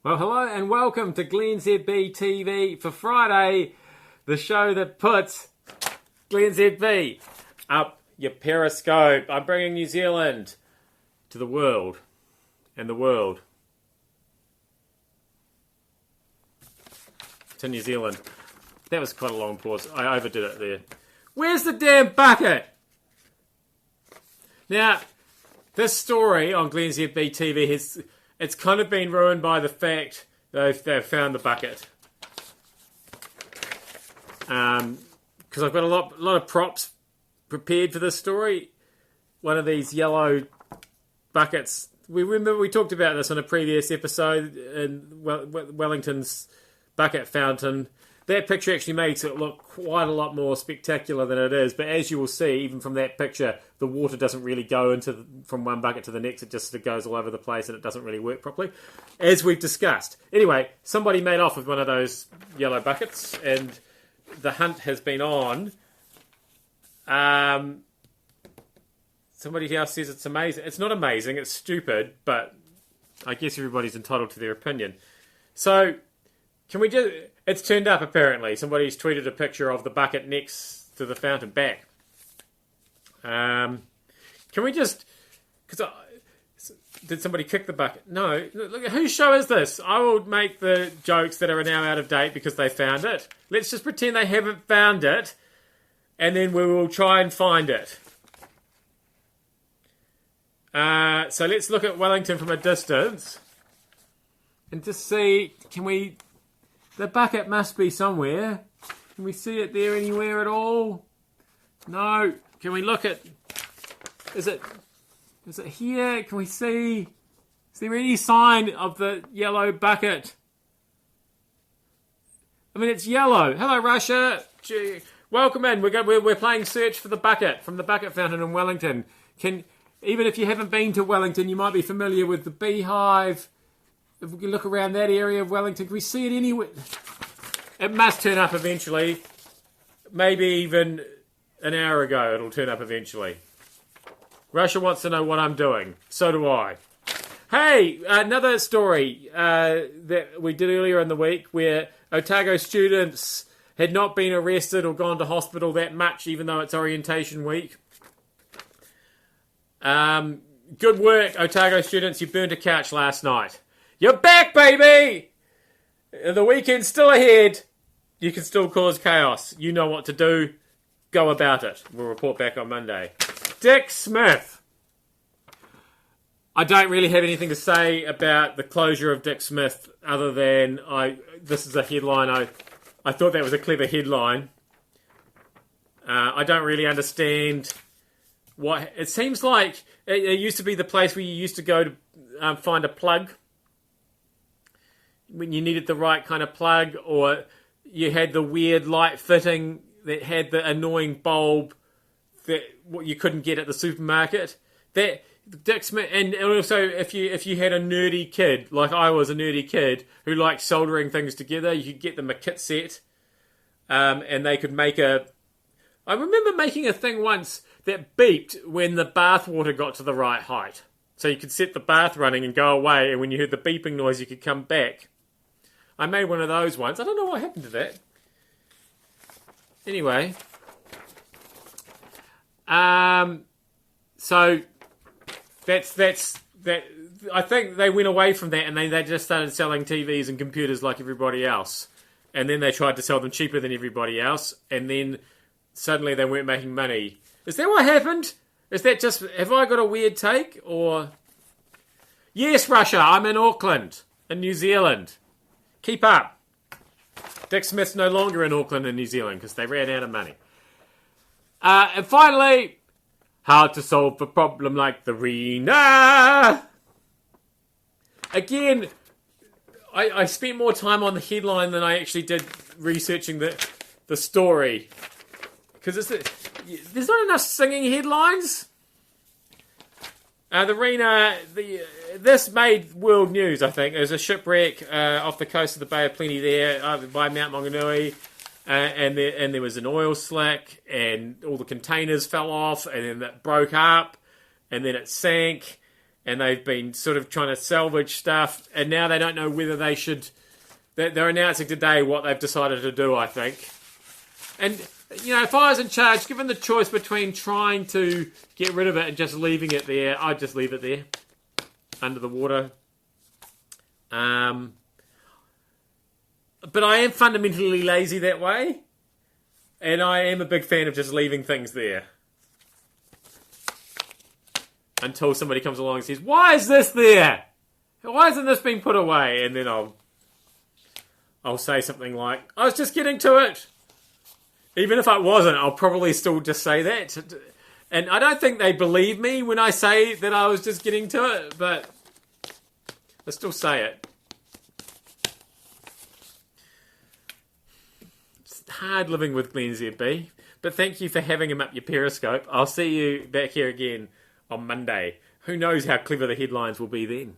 Well, hello and welcome to glennzb TV for Friday, the show that puts glennzb up your Periscope. I'm bringing New Zealand to the world and the world to New Zealand. That was quite a long pause. I overdid it there. Where's the damn bucket? Now, this story on glennzb TV it's kind of been ruined by the fact that they've found the bucket. Because I've got a lot of props prepared for this story. One of these yellow buckets. We remember we talked about this on a previous episode in Wellington's bucket fountain. That picture actually makes it look quite a lot more spectacular than it is. But as you will see, even from that picture, the water doesn't really go from one bucket to the next. It just sort of goes all over the place and it doesn't really work properly, as we've discussed. Anyway, somebody made off with one of those yellow buckets and the hunt has been on. Somebody else says it's amazing. It's not amazing, it's stupid, but I guess everybody's entitled to their opinion. So, can we just... It's turned up, apparently. Somebody's tweeted a picture of the bucket next to the fountain back. Can we just... Did somebody kick the bucket? No. Look, whose show is this? I will make the jokes that are now out of date because they found it. Let's just pretend they haven't found it, and then we will try and find it. So let's look at Wellington from a distance and just see, can we... The bucket must be somewhere. Can we see it there anywhere at all? No. Can we look at... Is it here? Can we see... Is there any sign of the yellow bucket? I mean, it's yellow. Hello, Russia. Gee, welcome in. We're playing Search for the Bucket from the Bucket Fountain in Wellington. Even if you haven't been to Wellington, you might be familiar with the beehive. If we can look around that area of Wellington, can we see it anywhere? It must turn up eventually. Maybe even an hour ago it'll turn up eventually. Russia wants to know what I'm doing. So do I. Hey, another story that we did earlier in the week where Otago students had not been arrested or gone to hospital that much, even though it's orientation week. Good work, Otago students. You burnt a couch last night. You're back, baby! The weekend's still ahead. You can still cause chaos. You know what to do. Go about it. We'll report back on Monday. Dick Smith. I don't really have anything to say about the closure of Dick Smith other than this is a headline. I thought that was a clever headline. I don't really understand what... It seems like it used to be the place where you used to go to find a plug when you needed the right kind of plug, or you had the weird light fitting that had the annoying bulb that what you couldn't get at the supermarket. That Dick Smith, and also if you had a nerdy kid, like I was a nerdy kid who liked soldering things together, you could get them a kit set, and they could make a... I remember making a thing once that beeped when the bath water got to the right height. So you could set the bath running and go away, and when you heard the beeping noise, you could come back. I made one of those once. I don't know what happened to that. Anyway. So that's that. I think they went away from that and they just started selling TVs and computers like everybody else. And then they tried to sell them cheaper than everybody else. And then suddenly they weren't making money. Is that what happened? Is that just... Have I got a weird take? Or... Yes, Russia. I'm in Auckland. In New Zealand. Keep up. Dick Smith's no longer in Auckland and New Zealand because they ran out of money. And finally, how to solve a problem like the Rena. Again, I spent more time on the headline than I actually did researching the story. Because there's not enough singing headlines. The Rena, this made world news, I think. There was a shipwreck off the coast of the Bay of Plenty there by Mount Maunganui. And there was an oil slick, and all the containers fell off, and then that broke up, and then it sank, and they've been sort of trying to salvage stuff, and now they don't know whether they should. They're announcing today what they've decided to do, I think. And, if I was in charge, given the choice between trying to get rid of it and just leaving it there, I'd just leave it there, under the water. But I am fundamentally lazy that way, and I am a big fan of just leaving things there. Until somebody comes along and says, why is this there? Why hasn't this been put away? And then I'll say something like, I was just getting to it. Even if I wasn't, I'll probably still just say that. And I don't think they believe me when I say that I was just getting to it, but I still say it. It's hard living with glennzb, but thank you for having him up your Periscope. I'll see you back here again on Monday. Who knows how clever the headlines will be then.